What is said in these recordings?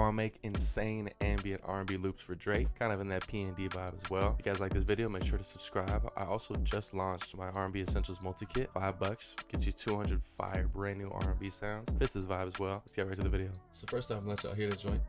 want to make insane ambient R&B loops for Drake, kind of in that P&D vibe as well. If you guys like this video, make sure to subscribe. I also just launched my R&B Essentials multi-kit, $5, get you 200 fire brand new R&B sounds. Fits this vibe as well. Let's get right to the video. So first off, I'm gonna let y'all hear this joint.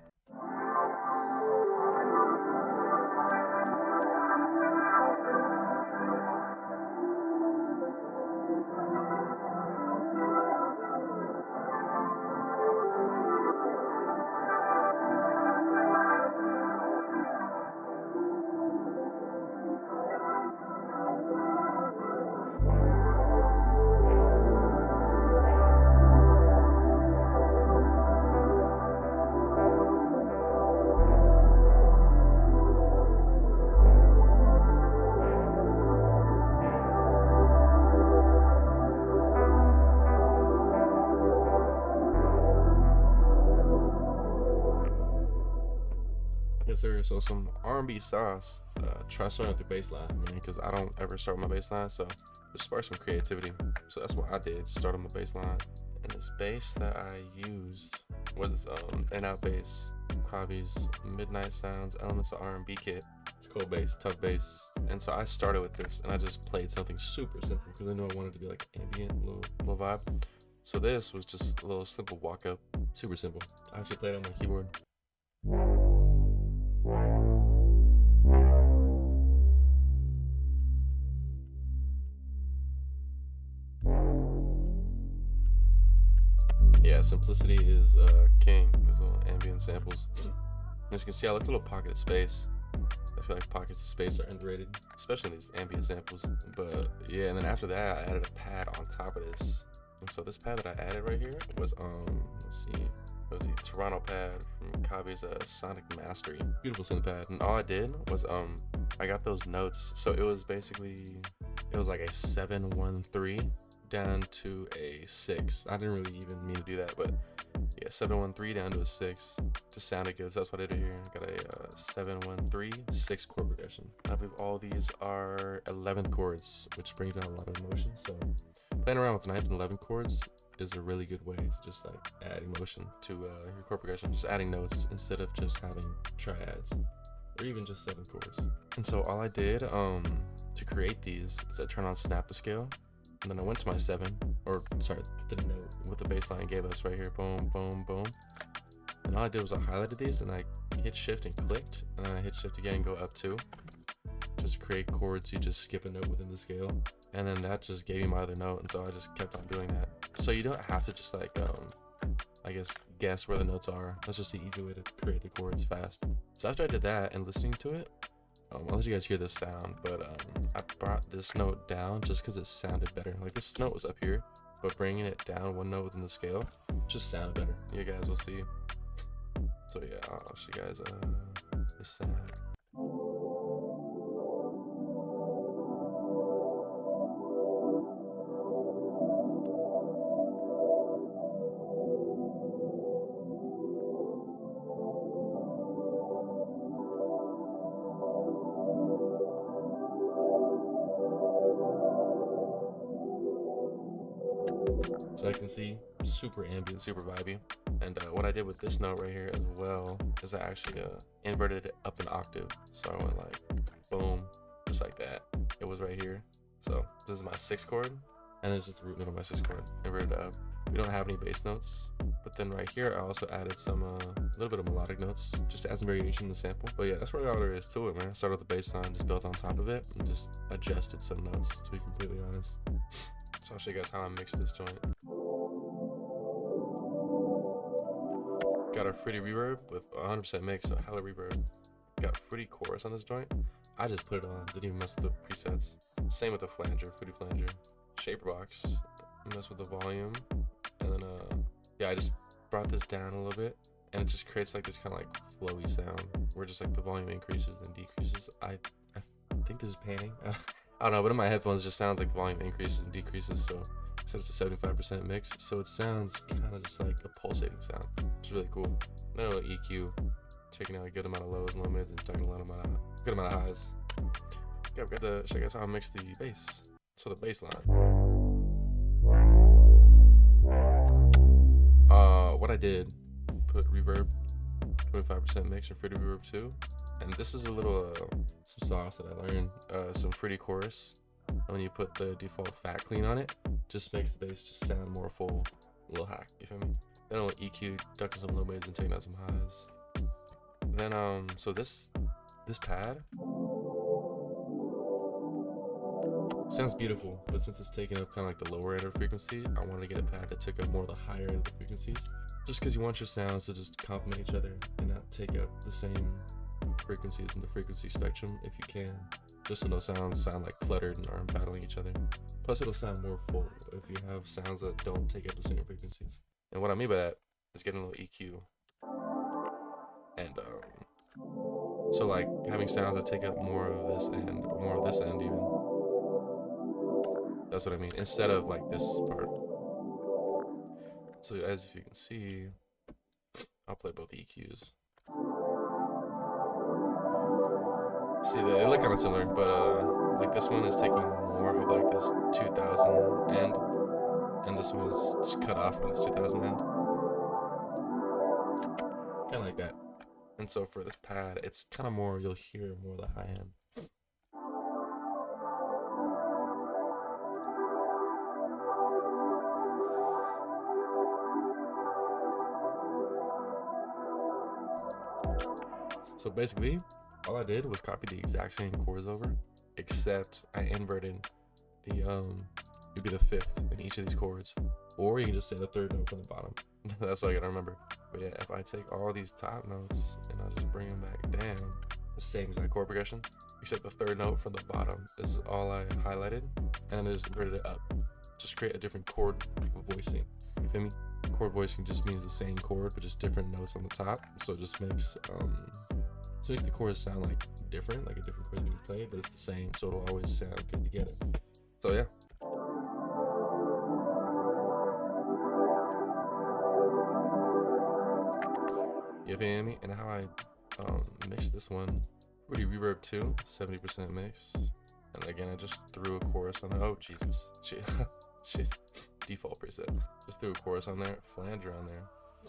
Yes sir, so some R&B sauce. Try starting with the bass line, because I don't ever start with my bass line, so just spark some creativity. So that's what I did, start on the bass line. And this bass that I used was in-out bass, Javi's Midnight Sounds Elements of R&B kit. It's cold bass, tough bass. And so I started with this and I just played something super simple because I knew I wanted to be like ambient, little vibe. So this was just a little simple walk up, super simple. I actually played it on my keyboard. Yeah, simplicity is king. There's little ambient samples. As you can see, I left a little pocket of space. I feel like pockets of space are underrated, especially in these ambient samples. But yeah, and then after that, I added a pad on top of this. And so this pad that I added right here was let's see, it was the Toronto pad from Javi's Sonic Mastery. Beautiful synth pad. And all I did was I got those notes. So it was basically, it was like a 7-1-3 down to a 6. I didn't really even mean to do that, but yeah, 7-1-3 down to a 6 just sounded good. So that's what I did here. I got a 7-1-3 6 chord progression. I believe all these are 11th chords, which brings out a lot of emotion. So playing around with 9th and 11th chords is a really good way to just like add emotion to your chord progression. Just adding notes instead of just having triads or even just 7 chords. And so all I did to create these is I turned on snap to scale. And then I went to my 7, or sorry, the note what the bass line gave us right here, boom, boom, boom. And all I did was I highlighted these and I hit shift and clicked, and then I hit shift again and go up 2. Just create chords, you just skip a note within the scale. And then that just gave me my other note, and so I just kept on doing that. So you don't have to just like, I guess where the notes are. That's just the easy way to create the chords fast. So after I did that and listening to it, I'll let you guys hear this sound, but I brought this note down just because it sounded better. Like this note was up here, but bringing it down 1 note within the scale just sounded better. You guys will see. So yeah, I'll show you guys this sound. So I can see super ambient, super vibey. And what I did with this note right here as well is I actually inverted it up an octave. So I went like boom, just like that. It was right here. So this is my 6th chord, and this is the root note of my 6th chord, inverted up. We don't have any bass notes, but then right here I also added some a little bit of melodic notes just to add some variation in the sample. But yeah, that's really all there is to it, man. I started with the bass line, just built on top of it, and just adjusted some notes, to be completely honest. So I'll show you guys how I mix this joint. Got a fruity reverb with 100% mix, so hella reverb. Got fruity chorus on this joint. I just put it on, didn't even mess with the presets. Same with the flanger, fruity flanger. Shaper box, mess with the volume. And then yeah, I just brought this down a little bit, and it just creates like this kind of like flowy sound where just like the volume increases and decreases. I think this is panning. I don't know, but in my headphones it just sounds like the volume increases and decreases, so it's a 75% mix, so it sounds kind of just like a pulsating sound, which is really cool. Then a little EQ, taking out a good amount of lows and low mids and taking a good amount of highs. Yeah, we got to show you guys how I mix the bass. So the bass line. What I did, put reverb 25% mix and Fruity Reverb 2. And this is a little some sauce that I learned. Some Fruity Chorus. And when you put the default fat clean on it, just makes the bass just sound more full. A little hack, you feel me? Then I'll EQ, ducking some low mids and taking out some highs. Then so this pad sounds beautiful, but since it's taking up kind of like the lower end of frequency, I wanted to get a pad that took up more of the higher end of the frequencies, just because you want your sounds to just complement each other and not take up the same frequencies in the frequency spectrum if you can, just so those sounds sound like cluttered and aren't battling each other. Plus it'll sound more full if you have sounds that don't take up the same frequencies. And what I mean by that is getting a little EQ and so like having sounds that take up more of this end or more of this end even. That's what I mean, instead of like this part. So as if you can see, I'll play both EQs. See, they look kind of similar, but like this one is taking more of like this 2000 end, and this one is just cut off from this 2000 end. Kind of like that. And so for this pad, it's kind of more, you'll hear more of the high end. So basically, all I did was copy the exact same chords over, except I inverted the it'd be the fifth in each of these chords, or you can just say the third note from the bottom. That's all I gotta remember. But yeah, if I take all these top notes and I just bring them back down, the same exact chord progression, except the third note from the bottom is all I highlighted, and then I just inverted it up. Just create a different chord voicing. You feel me? Chord voicing just means the same chord, but just different notes on the top. So it just makes the chords sound like different, like a different chord being played, but it's the same, so it'll always sound good together. So yeah. You feel me? And how I mix this one, Fruity Reverb 2, 70% mix. And again, I just threw a chorus on there. Oh Jesus, shit, default preset. Just threw a chorus on there, flanger on there,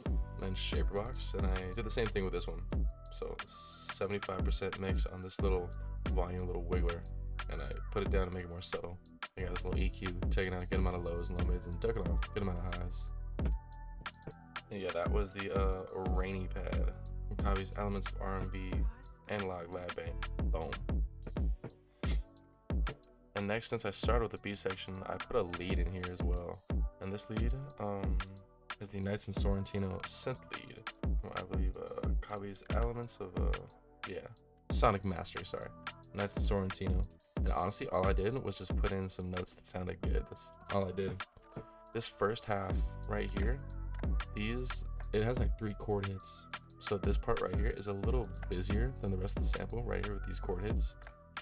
and then shaper box. And I did the same thing with this one. So 75% mix on this little volume, little wiggler, and I put it down to make it more subtle. I got this little EQ, taking out a good amount of lows and low mids, and ducking off a good amount of highs. And yeah, that was the rainy pad. It copies elements of R&B, analog, lab bank, boom. And next, since I started with the B section, I put a lead in here as well. And this lead is the Knights and Sorrentino synth lead. I believe copies elements of Sonic Mastery, sorry. Knights and Sorrentino. And honestly, all I did was just put in some notes that sounded good. That's all I did. This first half right here, it has like 3 chord hits. So this part right here is a little busier than the rest of the sample right here with these chord hits,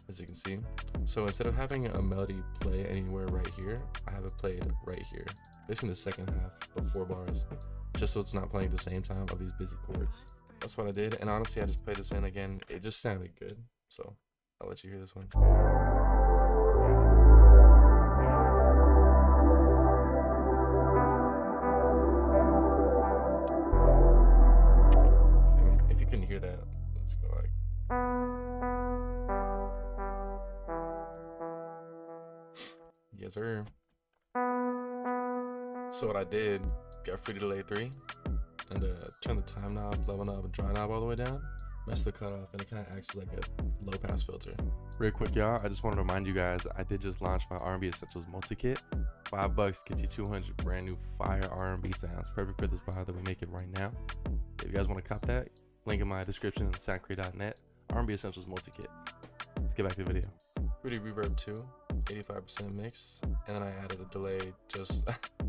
as you can see. So instead of having a melody play anywhere right here, I have it played right here. This in the second half of 4 bars, just so it's not playing at the same time of these busy chords. That's what I did, and honestly, I just played this in again. It just sounded good, so I'll let you hear this one. If you couldn't hear that, let's go like. Yes, sir. So what I did, got Fruity Delay 3, and turn the time knob, level knob, and dry knob all the way down. Mess the cutoff, and it kind of acts like a low pass filter. Real quick, y'all, I just want to remind you guys, I did just launch my R&B Essentials multi-kit. $5 gets you 200 brand new fire R&B sounds, perfect for this vibe that we make it right now. If you guys want to cop that, link in my description on soundcreate.net. R&B Essentials multi-kit. Let's get back to the video. Fruity Reverb 2, 85% mix, and then I added a delay, just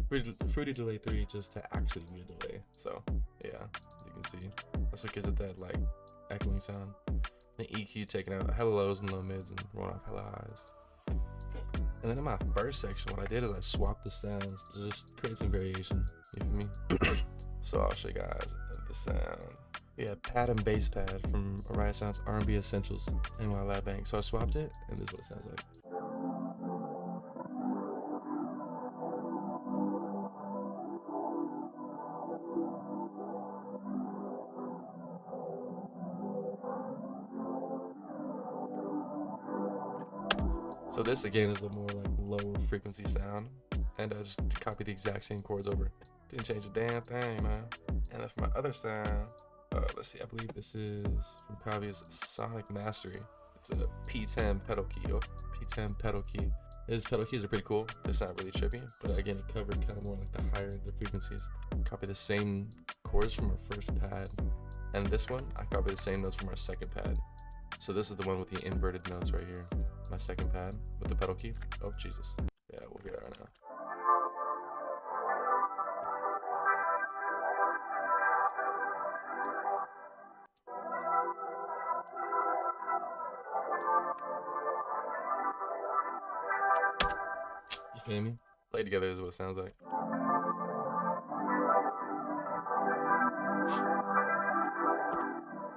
Fruity Delay 3 just to actually be a delay. So yeah, as you can see, that's what gives it that like echoing sound. The EQ taking out hella lows and low mids and rolling off hella highs. And then in my first section, what I did is I swapped the sounds to just create some variation. You feel me? So I'll show you guys the sound. Yeah, pad and bass pad from Orion Sounds R&B Essentials in my lab bank. So I swapped it, and this is what it sounds like. So this again is a more like lower frequency sound, and I just copy the exact same chords over. Didn't change a damn thing, man. And that's my other sound. Let's see, I believe this is from Kavi's Sonic Mastery. It's a P10 pedal key. Oh, P10 pedal key. His pedal keys are pretty cool. They're not really trippy, but again, it covered kind of more like the higher the frequencies. Copy the same chords from our first pad, and this one I copy the same notes from our second pad. So this is the one with the inverted notes right here. My second pad with the pedal key. Oh Jesus! Yeah, we'll be right now. You feel me? Play together is what it sounds like.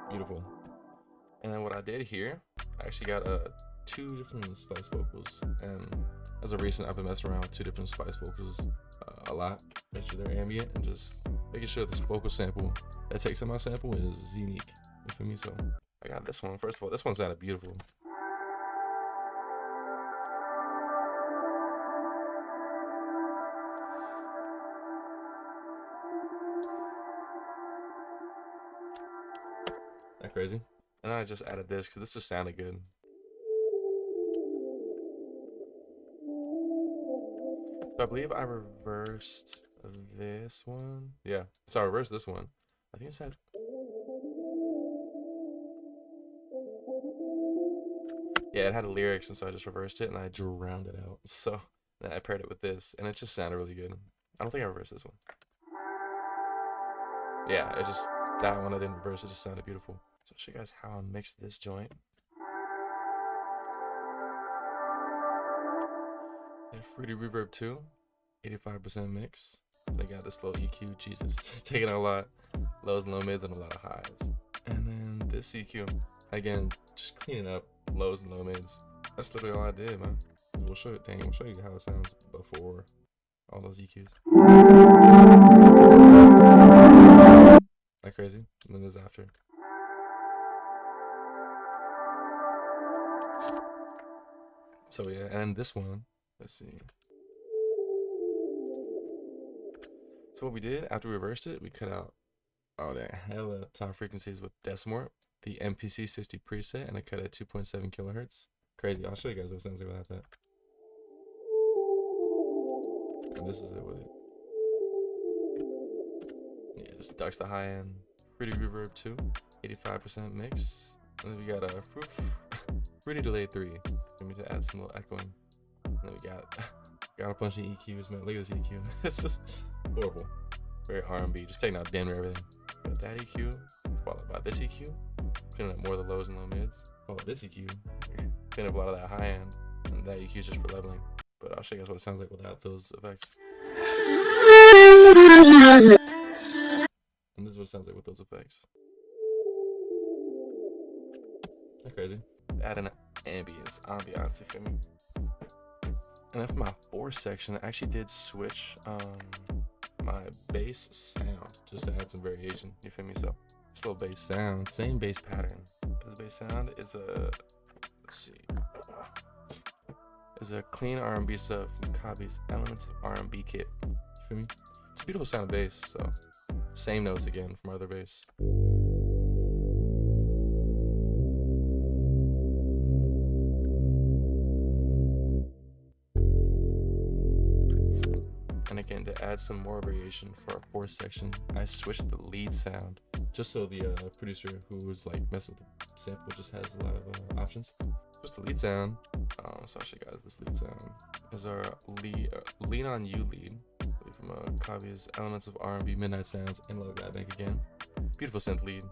Beautiful. And then what I did here, I actually got 2 different Spice vocals, and as of recent, I've been messing around with 2 different Spice vocals a lot, making sure they're ambient and just making sure this vocal sample that takes in my sample is unique. You feel me? So I got this one. First of all, this one sounded beautiful. That crazy? And then I just added this because this just sounded good. So I believe I reversed this one. Yeah, so I reversed this one. I think it said. Yeah, it had lyrics, and so I just reversed it and I drowned it out. So then I paired it with this, and it just sounded really good. I don't think I reversed this one. Yeah, it just, that one I didn't reverse, it just sounded beautiful. So I'll show you guys how I mixed this joint. And Fruity Reverb 2, 85% mix. I got this little EQ, Jesus, taking a lot lows and low mids and a lot of highs. And then this EQ, again, just cleaning up lows and low mids. That's literally all I did, man. We'll show you, we'll show you how it sounds before all those EQs. Like crazy. And then there's after. So yeah, and this one, let's see. So what we did after we reversed it, we cut out all that hella top frequencies with Decimort, the MPC 60 preset, and I cut at 2.7 kilohertz. Crazy. I'll show you guys what it sounds like without that. And this is it with it. Yeah, just ducks the high end. Fruity Reverb 2, 85% mix. And then we got a Fruity Delay 3. Let me to add some little echoing. And then we got a bunch of EQs, man. Look at this EQ. This is horrible. Very R&B. Just taking out damn near everything. Got that EQ, followed by this EQ. Cleaning up more of the lows and low mids. Followed this EQ. Cleaning up a lot of that high end. And that EQ is just for leveling. But I'll show you guys what it sounds like without those effects. And this is what it sounds like with those effects. That's crazy. Add an ambience, you feel me? And then for my fourth section, I actually did switch my bass sound just to add some variation, you feel me? So this little bass sound, same bass pattern. This bass sound is a, let's see, is a clean R&B sub from Kavi's Elements of R&B kit. You feel me? It's a beautiful sound of bass, so same notes again from our other bass. And again, to add some more variation for our fourth section, I switched the lead sound just so the producer who was like messing with the sample just has a lot of options. Switch the lead sound. So I'll show you guys this lead sound. Is our Lean on You lead from Kavi's Elements of R&B Midnight Sounds and Love That Bank again. Beautiful synth lead.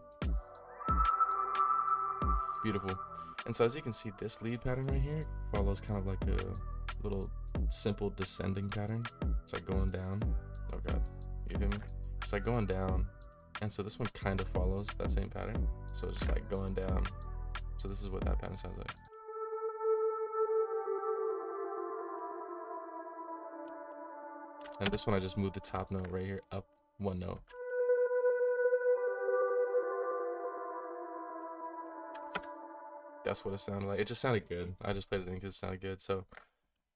Beautiful. And so as you can see, this lead pattern right here follows kind of like a little simple descending pattern. It's like going down. Oh god, you feel me? It's like going down, and so this one kind of follows that same pattern. So it's just like going down. So this is what that pattern sounds like. And this one I just moved the top note right here up one note. that's what it sounded like. It just sounded good. I just played it in because it sounded good. So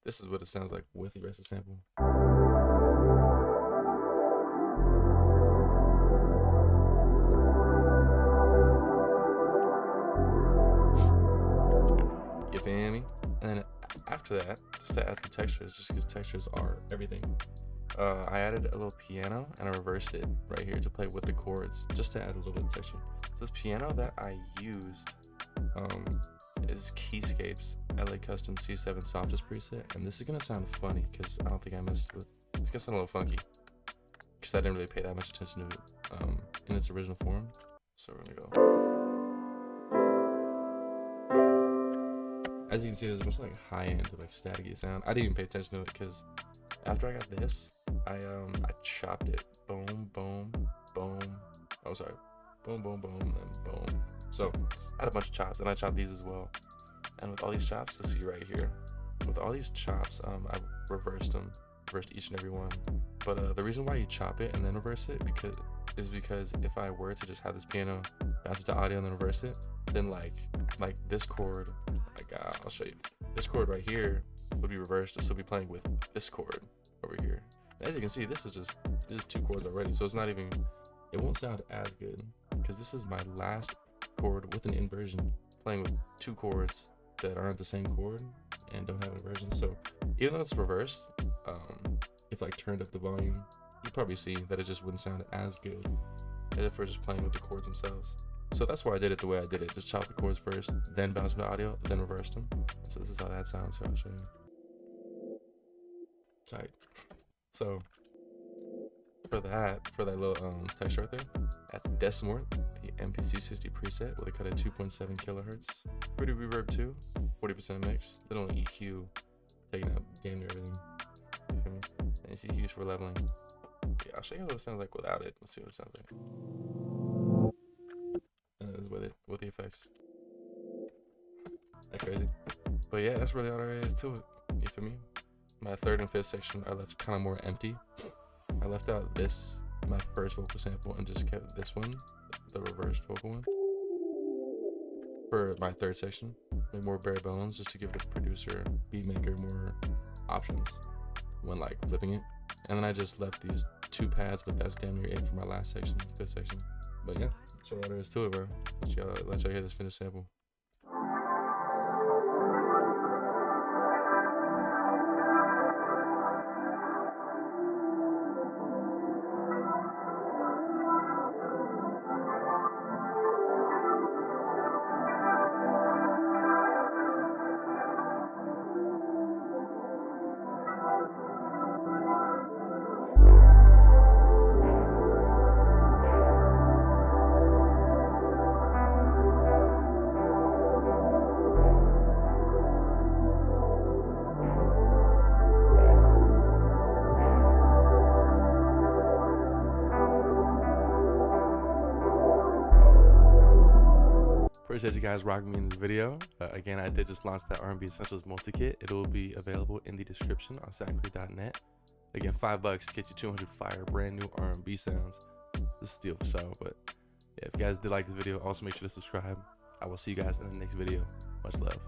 this is what it sounds like with the rest of the sample. You feel me? And then after that, just to add some textures, just because textures are everything, I added a little piano and I reversed it right here to play with the chords, just to add a little bit of texture. So this piano that I used is Keyscape's LA Custom C7 Softest preset, and this is gonna sound funny because I don't think I messed with. It's gonna sound a little funky because I didn't really pay that much attention to it in its original form. So we're gonna go. As you can see, there's a bunch of like high end, like staticky sound. I didn't even pay attention to it because after I got this, I chopped it. Boom, boom, boom. Oh, sorry. Boom, boom, boom, and boom. So I had a bunch of chops, and I chopped these as well. And with all these chops, you'll see right here. With all these chops, I reversed them, reversed each and every one. But the reason why you chop it and then reverse it is because if I were to just have this piano bounce to audio and then reverse it, then like this chord, I'll show you. This chord right here would be reversed, so be playing with this chord over here. And as you can see, this is two chords already, so it's not even. It won't sound as good because this is my last chord with an inversion, playing with two chords that aren't the same chord and don't have an inversion. So even though it's reversed, if like turned up the volume, you'd probably see that it just wouldn't sound as good as if we're just playing with the chords themselves. So that's why I did it the way I did it. Just chop the chords first, then bounce the audio, then reverse them. So this is how that sounds. So I'll show you. Tight. So for that little texture right there, at Decimort, the MPC60 preset with a cut of 2.7 kilohertz, Fruity Reverb 2, 40% mix, little EQ, taking out damn near everything. You feel me? And EQs for leveling. Yeah, I'll show you what it sounds like without it. Let's see what it sounds like. And this is with the effects. That crazy. But yeah, that's really all there is to it. You feel me? My third and fifth section I left kind of more empty. I left out my first vocal sample, and just kept this one, the reversed vocal one, for my third section. Like more bare bones, just to give the producer, beat maker more options when like flipping it. And then I just left these two pads, but that's damn near it for my last section, fifth section. But yeah, that's all there is to it, bro. Let y'all hear this finished sample. Appreciate you guys rocking me in this video. Again, I did just launch that R&B Essentials multi-kit. It will be available in the description on soundcrew.net. Again, $5 to get you 200 fire brand new R&B sounds. This is steal for sure, but yeah, if you guys did like this video, also make sure to subscribe. I will see you guys in the next video. Much love.